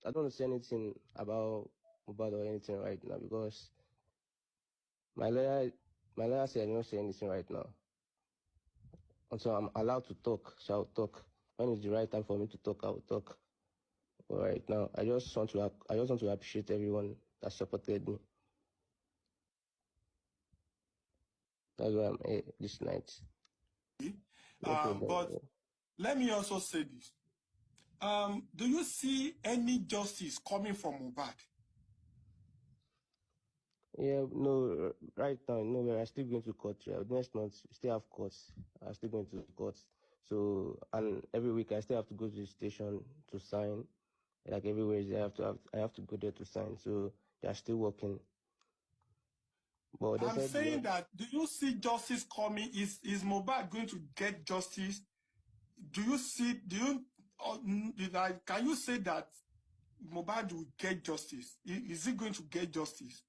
I don't say anything about Mohbad or anything right now because my lawyer said I don't say anything right now. Until I'm allowed to talk, so I'll talk. When it's the right time for me to talk, I will talk. But right now, I just want to appreciate everyone that supported me. That's why I'm here this night. No problem. But let me also say this. Do you see any justice coming from Mohbad? Yeah, no, right now, no, we're still going to court. Yeah. Next month, we still have courts. I'm still going to court. So, and every week I still have to go to the station to sign. Like every Wednesday, I have to go there to sign. So they're still working. But they I'm said, saying that, do you see justice coming? Is Mohbad going to get justice? Do you see, can you say that Mohbad will get justice? Is he going to get justice?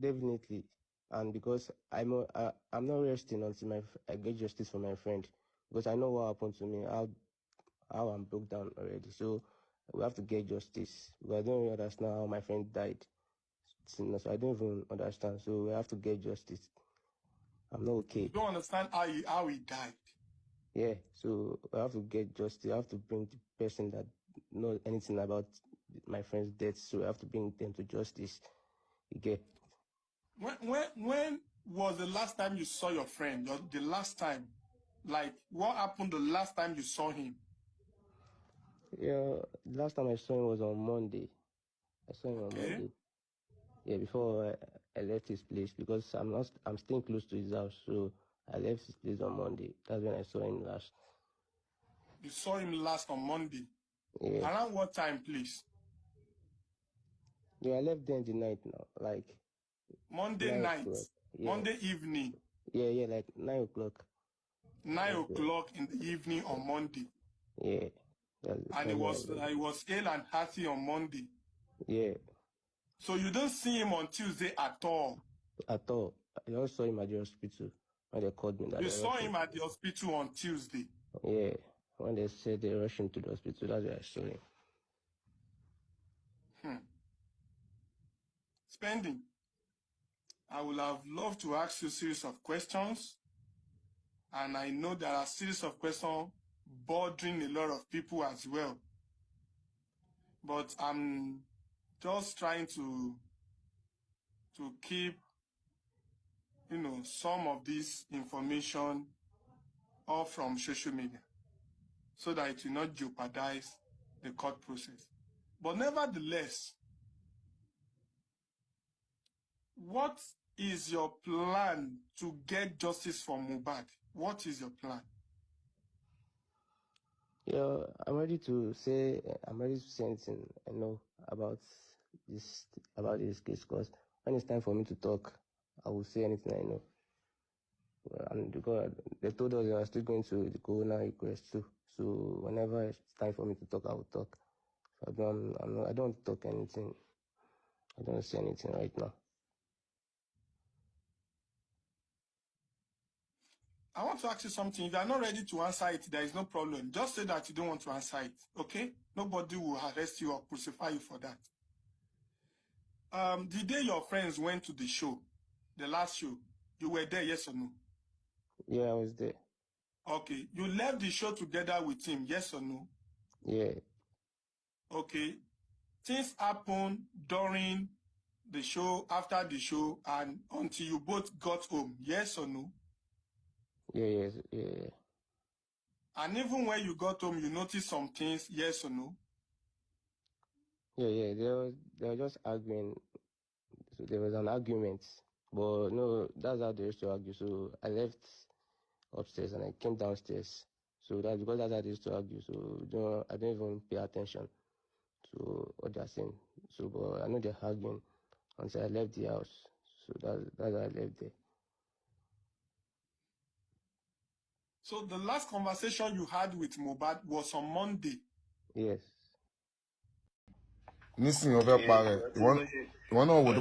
definitely. And because I'm not resting until I get justice for my friend. Because I know what happened to me, how I'm broke down already. So we have to get justice. Because I don't really understand how my friend died. So I don't even understand. So we have to get justice. I'm not okay. You don't understand how he died. Yeah, so I have to get justice. I have to bring the person that knows anything about my friend's death. So I have to bring them to justice. You get. When was the last time you saw your friend? The last time, like what happened the last time you saw him? Yeah, the last time I saw him was on Monday. I saw him on Monday. Yeah, before I left his place because I'm staying close to his house. So I left his place on Monday. That's when I saw him last. You saw him last on Monday. Yeah. Around what time, please? Yeah, I left there in the night now, like Monday 9 o'clock. night, Yeah. Monday evening. Yeah, like 9 o'clock. 9 o'clock in the evening on Monday. Yeah. And he was ill and healthy on Monday. Yeah. So you don't see him on Tuesday at all. At all. I just saw him at the hospital when they called me that You they saw rushed him. him at the hospital on Tuesday. Yeah. When they said they rushed him to the hospital, that's where I saw him. Spending. I would have loved to ask you a series of questions. And I know there are a series of questions bothering a lot of people as well. But I'm just trying to keep, some of this information off from social media so that it will not jeopardize the court process. But nevertheless, what is your plan to get justice for Mohbad? What is your plan? Yeah, I'm ready to say anything I know about this case because when it's time for me to talk, I will say anything I know. And because they told us they are still going to the coroner request too. So whenever it's time for me to talk, I will talk. So I don't talk anything. I don't say anything right now. I want to ask you something. If you are not ready to answer it, there is no problem. Just say that you don't want to answer it, okay? Nobody will arrest you or crucify you for that. The day your friends went to the show, the last show, you were there, yes or no? Yeah, I was there. Okay. You left the show together with him, yes or no? Yeah. Okay. Things happen during the show, after the show, and until you both got home, yes or no? Yeah. And even when you got home, you noticed some things, yes or no? Yeah. They were just arguing. So there was an argument. But no, that's how they used to argue. So I left upstairs and I came downstairs. So that's because that's how they used to argue. So I don't even pay attention to what they're saying. So but I know they're arguing until I left the house. So that's how I left there. So the last conversation you had with Mohbad was on Monday. Yes. Nísìnyí o fẹ́ parẹ́ ìwọ náà wò ó.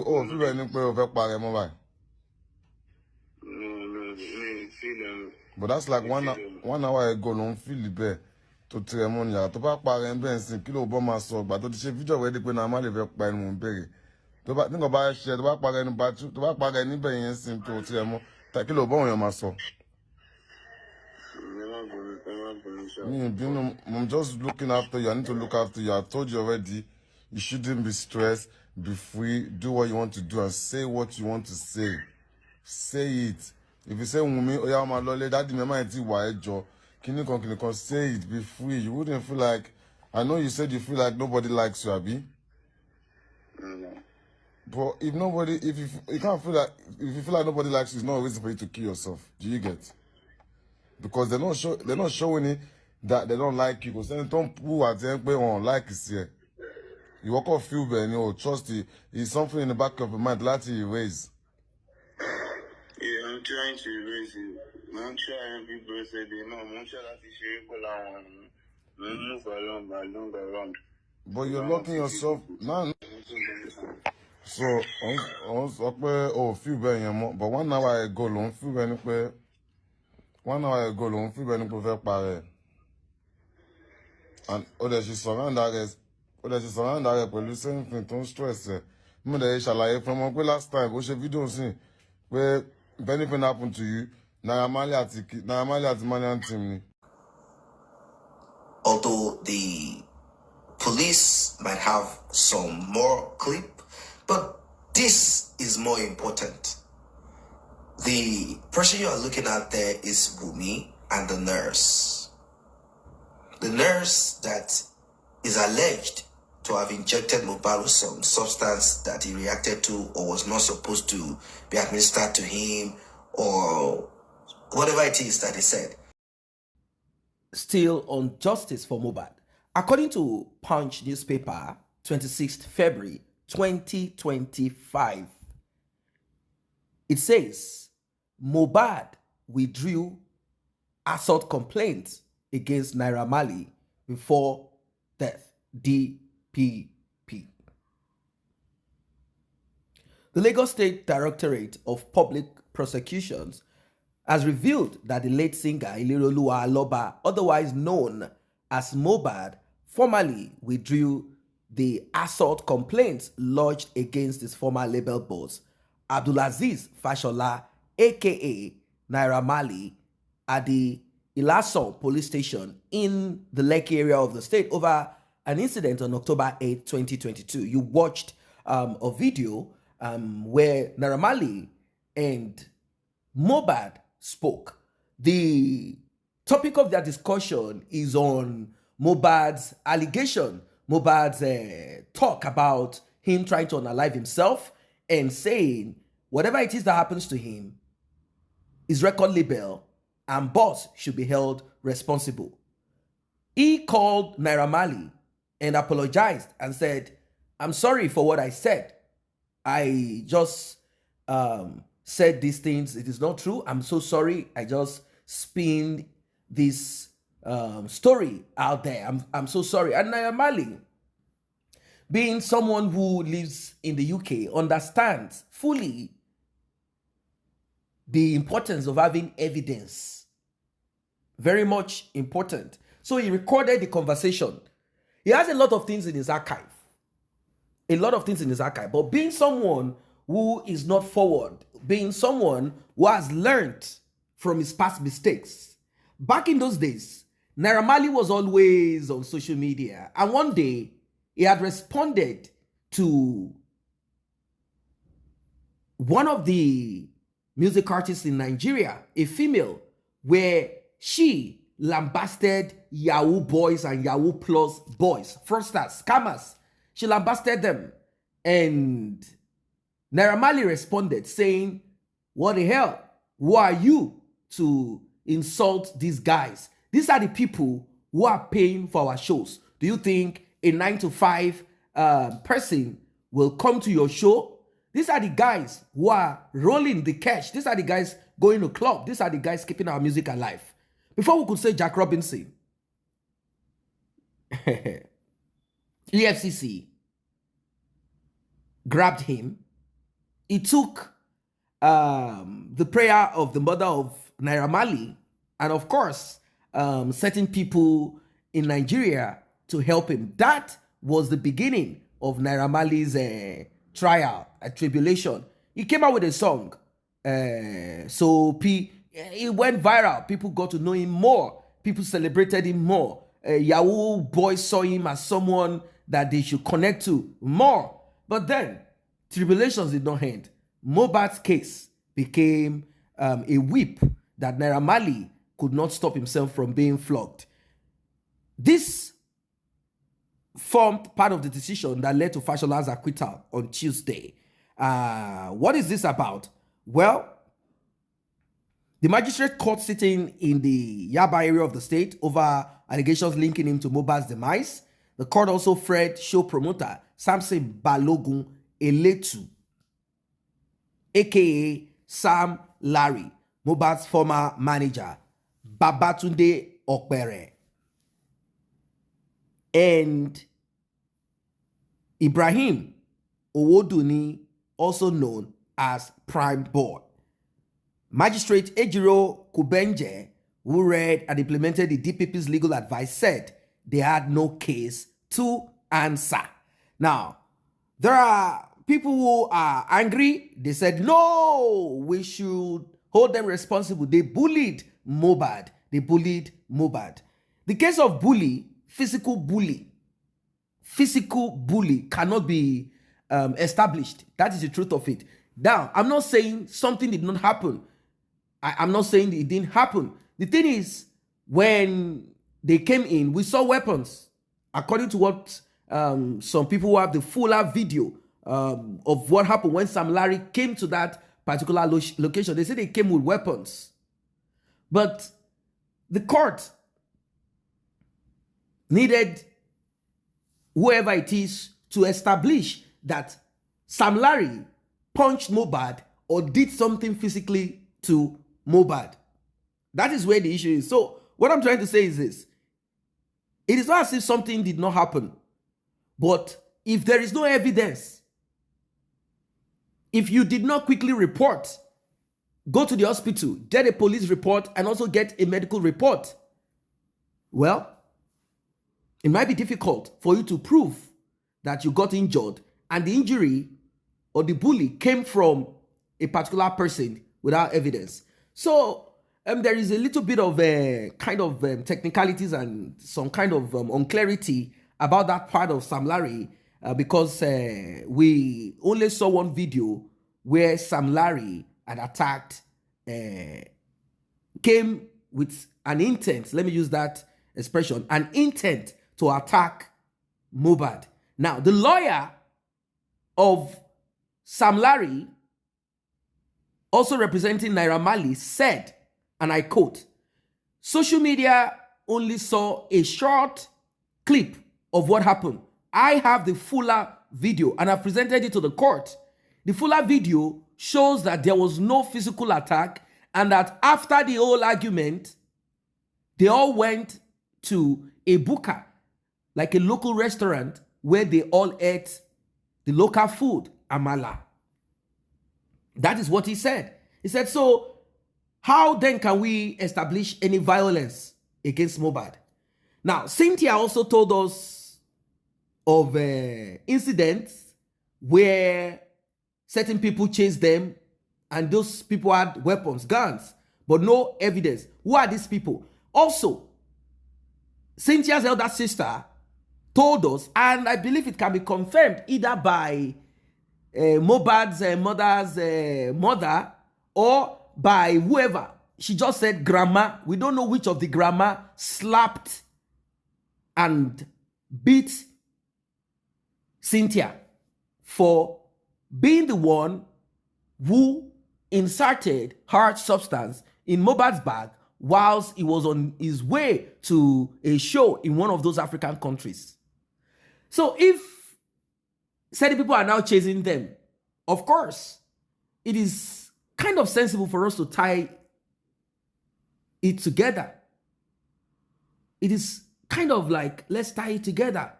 Ó fi bẹ́ẹ̀ ni pé o fẹ́ parẹ́ mọ́ báyìí. But that's like 1 hour ago, no feel the bear to ceremonial. To back parent Benson, kilo bomber so, but to the video where they put a man of by Mumberry. To back think about share, to back parent battle, to back parent in Benson to ceremony, Takilo bomber muscle. I'm just looking after you. I need to look after you. I told you already. You shouldn't be stressed. Be free. Do what you want to do and say what you want to say. Say it. If you say Wunmi, oh yeah, my lord, that the might be why Joe. Can you say it? Be free. You wouldn't feel like. I know you said you feel like nobody likes you, Abi. But if you can't feel like, if you feel like nobody likes you, it's not a reason for you to kill yourself. Do you get? Because they're not showing it that they don't like you. Because then don't who are there on like is here. You walk off feel better, you know, trust it. It's something in the back of your mind that you erase. Yeah, I'm trying to erase it. I'm trying. People say they know. I'm trying to share it. Move along around. But you're locking yourself now. So on feel better, but 1 hour ago, don't feel better. 1 hour ago, don't feel better. And she's surrounded that pẹ̀lú sẹ́yìn tó ń stress ẹ̀. Mo dẹ̀ ṣàlàyé fún ọmọ pé last time ó ṣe fídíò sí pé if anything happen to you, Nairamarley àti Malian team ni. Although the police might have some more clip, but this is more important. The person you are looking at there is Wunmi and the nurse. The nurse that is alleged to have injected Mohbad with some substance that he reacted to or was not supposed to be administered to him or whatever it is that he said. Still on justice for Mohbad. According to Punch newspaper, 26th February 2025, it says Mohbad withdrew assault complaints against Nairamarley before death. DPP. The Lagos State Directorate of Public Prosecutions has revealed that the late singer Ilerioluwa Aloba, otherwise known as Mohbad, formally withdrew the assault complaints lodged against his former label boss, Abdulaziz Fashola, aka Nairamarley, at the Ilaso police station in the Lekki area of the state over an incident on October 8, 2022. You watched a video where Nairamarley and Mohbad spoke. The topic of their discussion is on Mohbad's allegation, Mohbad's talk about him trying to unalive himself and saying whatever it is that happens to him, his record label and boss should be held responsible. He called Nairamarley and apologized and said, "I'm sorry for what I said. I just said these things. It is not true. I'm so sorry. I just spinned this story out there. I'm so sorry." And Nairamarley, being someone who lives in the UK, understands fully the importance of having evidence. Very much important. So he recorded the conversation. He has a lot of things in his archive. But being someone who is not forward, being someone who has learned from his past mistakes. Back in those days, Nairamarley was always on social media. And one day, he had responded to one of the music artists in Nigeria, a female, where she lambasted Yahoo boys and Yahoo Plus boys, fraudsters, scammers. She lambasted them. And Nairamarley responded saying, "What the hell? Who are you to insult these guys? These are the people who are paying for our shows. Do you think a 9-to-5 person will come to your show? These are the guys who are rolling the cash. These are the guys going to club. These are the guys keeping our music alive." Before we could say Jack Robinson, EFCC grabbed him. It took the prayer of the mother of Nairamarley, and of course, certain people in Nigeria to help him. That was the beginning of Nairamarley's trial, a tribulation. He came out with a song. It went viral. People got to know him more. People celebrated him more. Yahoo boys saw him as someone that they should connect to more. But then, tribulations did not end. Mohbad's case became a whip that Nairamarley could not stop himself from being flogged. This formed part of the decision that led to Fashola's acquittal on Tuesday. What is this about? Well, the magistrate court sitting in the Yaba area of the state over allegations linking him to Mohbad's demise. The court also freed show promoter Samson Balogun Eletu, aka Sam Larry, Mohbad's former manager, Babatunde Okpere, and Ibrahim Owoduni, also known as Prime Boy. Magistrate Ejiro Kubenje, who read and implemented the DPP's legal advice, said they had no case to answer. Now, there are people who are angry. They said, no, we should hold them responsible. They bullied Mohbad. The case of physical bully cannot be established. That is the truth of it. Now, I'm not saying something did not happen. I'm not saying it didn't happen. The thing is, when they came in, we saw weapons. According to what some people who have the fuller video of what happened when Sam Larry came to that particular location, they said they came with weapons. But the court needed whoever it is to establish that Sam Larry punched Mohbad or did something physically to Mohbad. That is where the issue is. So what I'm trying to say is this. It is not as if something did not happen. But if there is no evidence, if you did not quickly report, go to the hospital, get a police report, and also get a medical report, well, it might be difficult for you to prove that you got injured and the injury or the bully came from a particular person without evidence. So there is a little bit of technicalities and some kind of unclarity about that part of Sam Larry because we only saw one video where Sam Larry had attacked, came with an intent, let me use that expression, an intent to attack Mohbad. Now, the lawyer of Sam Larry, also representing Nairamarley, said, and I quote, social media only saw a short clip of what happened. I have the fuller video and I presented it to the court. The fuller video shows that there was no physical attack and that after the whole argument, they all went to a buka, like a local restaurant where they all ate the local food, amala. That is what he said. He said, so how then can we establish any violence against Mohbad? Now, Cynthia also told us of incidents where certain people chased them and those people had weapons, guns, but no evidence. Who are these people? Also, Cynthia's elder sister told us, and I believe it can be confirmed either by Mohbad's mother's mother or by whoever. She just said grandma. We don't know which of the grandma slapped and beat Cynthia for being the one who inserted hard substance in Mohbad's bag whilst he was on his way to a show in one of those African countries. So if certain people are now chasing them, of course, it is kind of sensible for us to tie it together. It is kind of like, let's tie it together.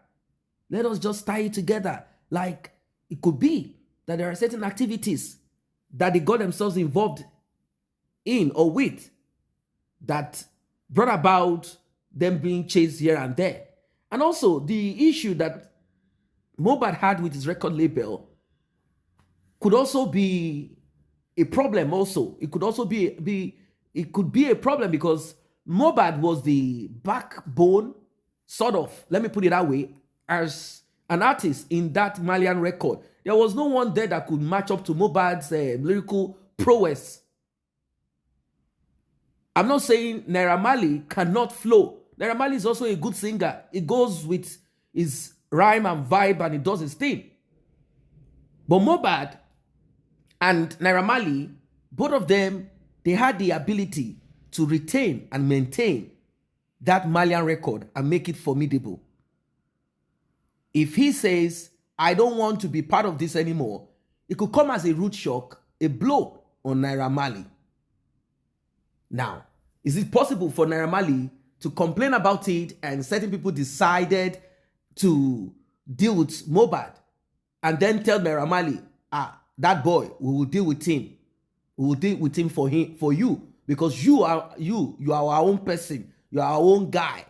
Let us just tie it together. Like, it could be that there are certain activities that they got themselves involved in or with that brought about them being chased here and there. And also the issue that Mohbad had with his record label could also be a problem also. It could also be a problem because Mohbad was the backbone, sort of, let me put it that way, as an artist in that Malian record. There was no one there that could match up to Mohbad's lyrical prowess. I'm not saying Nairamarley cannot flow. Nairamarley is also a good singer. It goes with his rhyme and vibe and it does his thing. But Mohbad and Nairamarley, both of them, they had the ability to retain and maintain that Malian record and make it formidable. If he says, I don't want to be part of this anymore, it could come as a root shock, a blow on Nairamarley. Now, is it possible for Nairamarley to complain about it and certain people decided to deal with Mohbad and then tell Nairamarley, that boy, we will deal with him. We will deal with him for you because you are our own person. You are our own guy.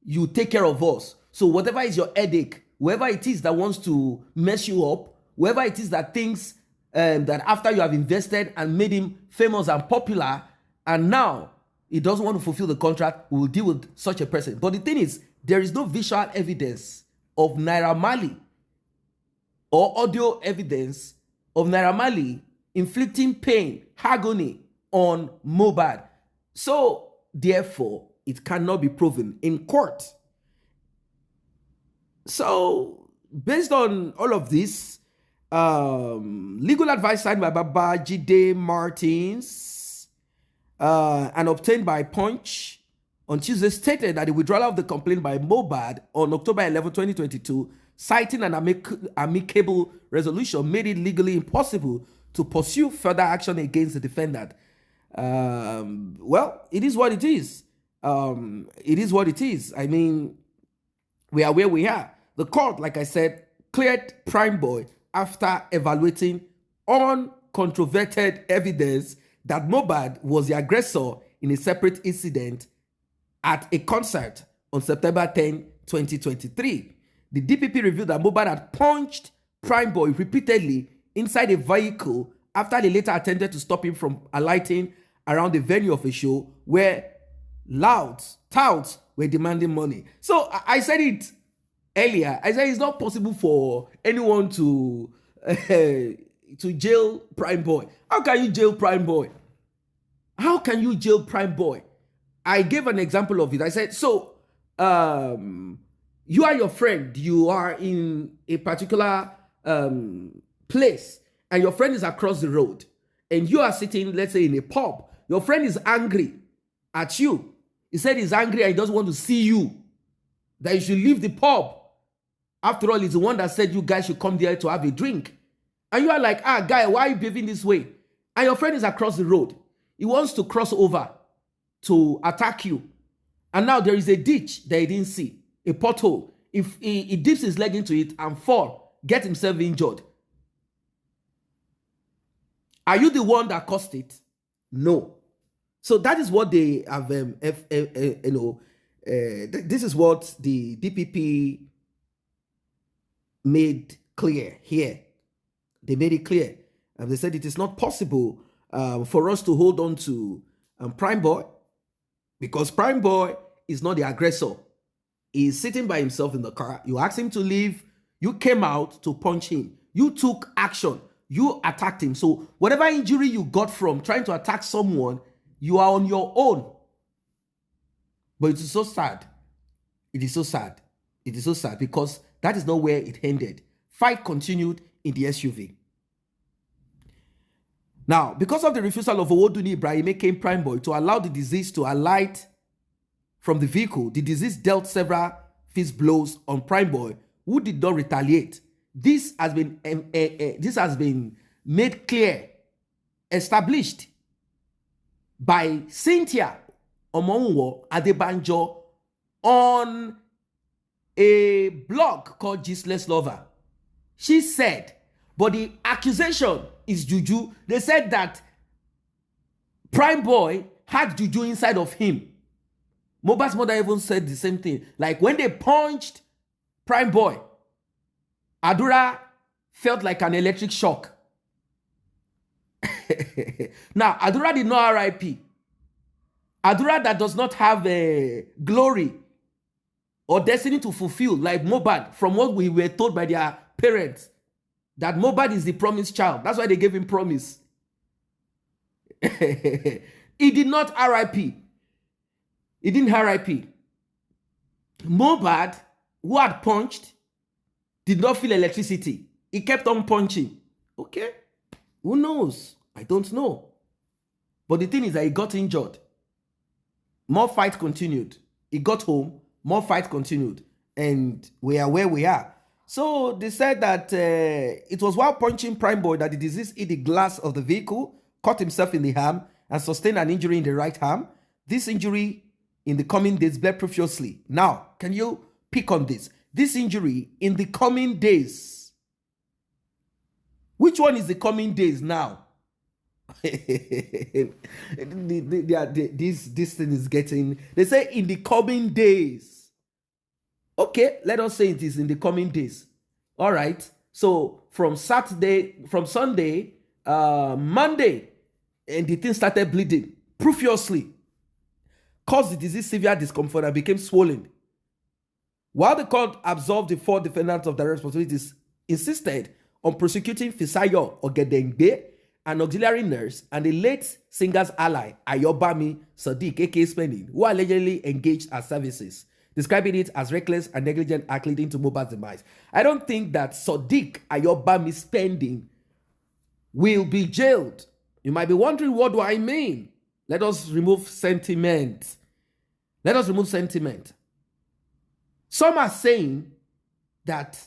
You take care of us. So whatever is your headache, whoever it is that wants to mess you up, whoever it is that thinks that after you have invested and made him famous and popular, and now he doesn't want to fulfill the contract, we will deal with such a person. But the thing is, there is no visual evidence of Nairamarley or audio evidence of Nairamarley inflicting pain, agony on Mohbad. So, therefore, it cannot be proven in court. So, based on all of this, legal advice signed by Babajide Martins and obtained by Punch on Tuesday stated that the withdrawal of the complaint by Mohbad on October 11, 2022, citing an amicable resolution, made it legally impossible to pursue further action against the defendant. Well, it is what it is. It is what it is. I mean, we are where we are. The court, like I said, cleared Prime Boy after evaluating uncontroverted evidence that Mohbad was the aggressor in a separate incident at a concert on September 10, 2023. The DPP revealed that Mohbad had punched Prime Boy repeatedly inside a vehicle after they later attempted to stop him from alighting around the venue of a show where touts were demanding money. So I said it earlier. I said it's not possible for anyone to jail Prime Boy. How can you jail Prime Boy? How can you jail Prime Boy? I gave an example of it. I said, so you are your friend. You are in a particular place and your friend is across the road and you are sitting, let's say, in a pub. Your friend is angry at you. He said he's angry and he doesn't want to see you, that you should leave the pub. After all, he's the one that said you guys should come there to have a drink. And you are like, guy, why are you behaving this way? And your friend is across the road. He wants to cross over to attack you. And now there is a ditch that he didn't see, a pothole. If he dips his leg into it and fall, get himself injured. Are you the one that caused it? No. So that is what they have, this is what the DPP made clear here. They made it clear. And they said it is not possible for us to hold on to Prime Boy because Prime Boy is not the aggressor. He is sitting by himself in the car. You asked him to leave. You came out to punch him. You took action. You attacked him. So whatever injury you got from trying to attack someone, you are on your own. But it is so sad. It is so sad. It is so sad because that is not where it ended. Fight continued in the SUV. Now, because of the refusal of Owodunni Ibrahim came Prime Boy to allow the deceased to alight from the vehicle, the deceased dealt several fist blows on Prime Boy, who did not retaliate. This has been made clear, established by Cynthia Omonwo Adebanjo on a blog called Gistless Lover. She said, But the accusation is juju. They said that Prime Boy had juju inside of him. Mohbad's mother even said the same thing. Like when they punched Prime Boy, Adura felt like an electric shock. Now, Adura did not RIP. Adura that does not have a glory or destiny to fulfill, like Mohbad, from what we were told by their parents, that Mohbad is the promised child. That's why they gave him promise. He did not RIP. He didn't RIP. Mohbad, who had punched, did not feel electricity. He kept on punching. Okay? Who knows? I don't know. But the thing is that he got injured. More fight continued. He got home. More fight continued. And we are where we are. So they said that it was while punching Prime Boy that the deceased hit the glass of the vehicle, cut himself in the arm, and sustained an injury in the right arm. This injury in the coming days bled profusely. Now, can you pick on this? This injury in the coming days. Which one is the coming days now? This thing is getting... They say in the coming days. Okay, let us say it is in the coming days. All right. So from Sunday, Monday, and the thing started bleeding profusely. Caused the disease severe discomfort and became swollen. While the court absolved the 4 defendants of their responsibilities, insisted on prosecuting Fisayo Ogedengbe, an auxiliary nurse, and the late singer's ally, Ayobami Sadiq, aka Spending, who allegedly engaged as services, describing it as reckless and negligent act leading to Mohbad's demise. I don't think that Sadiq Ayobami Spending will be jailed. You might be wondering, what do I mean? Let us remove sentiment. Let us remove sentiment. Some are saying that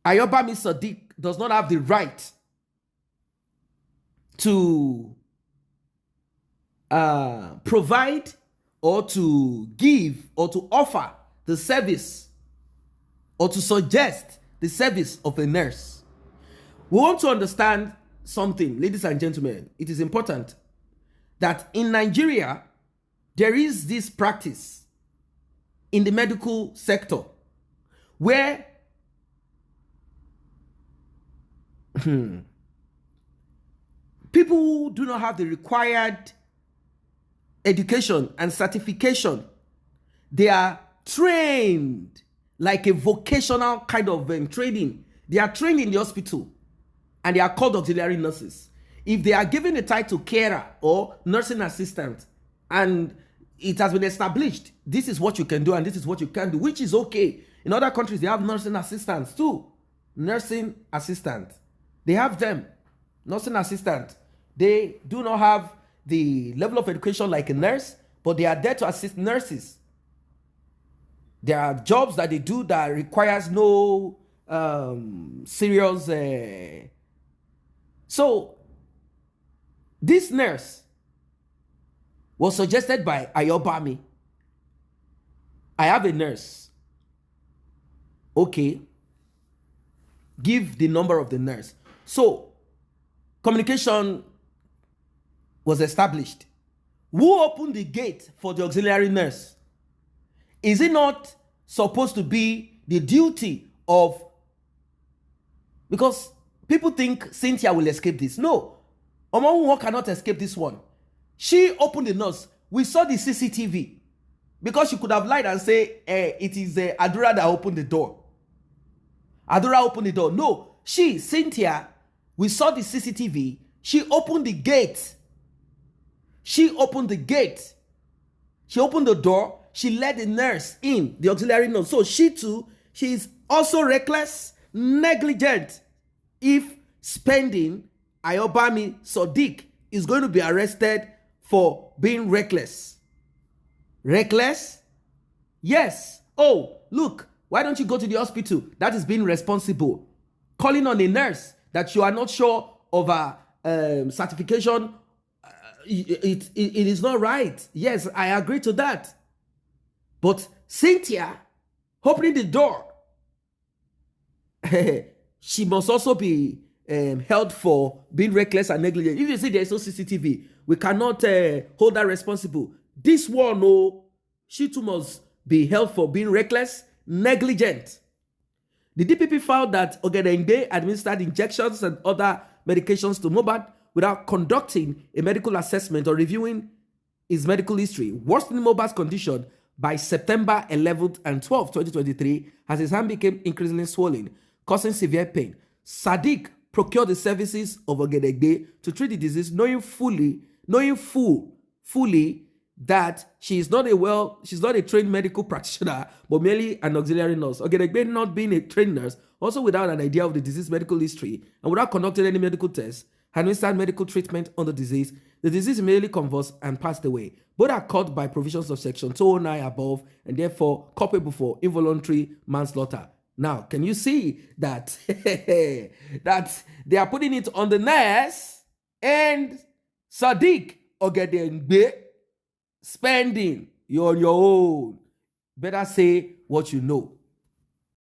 Ayobami Sadiq does not have the right to provide or to give or to offer the service or to suggest the service of a nurse. We want to understand something, ladies and gentlemen. It is important that in Nigeria, there is this practice in the medical sector where people who do not have the required education and certification, they are trained like a vocational kind of training. They are trained in the hospital and they are called auxiliary nurses. If they are given a title carer or nursing assistant, and it has been established, this is what you can do and this is what you can do, which is okay. In other countries, they have nursing assistants too. Nursing assistant. They have them. Nursing assistant. They do not have the level of education like a nurse, but they are there to assist nurses. There are jobs that they do that requires no serious... So, this nurse was suggested by Ayobami. I have a nurse. Okay. Give the number of the nurse. So, communication was established. Who opened the gate for the auxiliary nurse? Is it not supposed to be the duty of... Because people think Cynthia will escape this. No. Omonwo cannot escape this one. She opened the nurse. We saw the CCTV. Because she could have lied and say, it is Adura that opened the door. Adura opened the door. No. Cynthia, we saw the CCTV. She opened the gate. She opened the gate. She opened the door. She let the nurse in, the auxiliary nurse. So she too, she is also reckless, negligent. If Spending Ayobami Sadiq is going to be arrested for being reckless. Reckless? Yes. Oh, look, why don't you go to the hospital? That is being responsible. Calling on a nurse that you are not sure of a certification, it is not right. Yes, I agree to that. But Cynthia opening the door, she must also be held for being reckless and negligent. If you see there's no CCTV, we cannot hold her responsible. This one, oh, she too must be held for being reckless, negligent. The DPP found that Ogedengbe administered injections and other medications to Mohbad without conducting a medical assessment or reviewing his medical history, worsening Mohbad's condition by September 11th and 12th, 2023, as his hand became increasingly swollen, causing severe pain. Sadiq procured the services of Ogedengbe to treat the disease, knowing fully that she's not a trained medical practitioner, but merely an auxiliary nurse. Ogedengbe, not being a trained nurse, also without an idea of the disease medical history and without conducting any medical tests, administered medical treatment on the disease immediately convulsed and passed away. Both are caught by provisions of Section 209 above and therefore culpable for involuntary manslaughter. Now, can you see that that they are putting it on the nurse and Sadiq Ogedengbe spending? You're on your own. Better say what you know.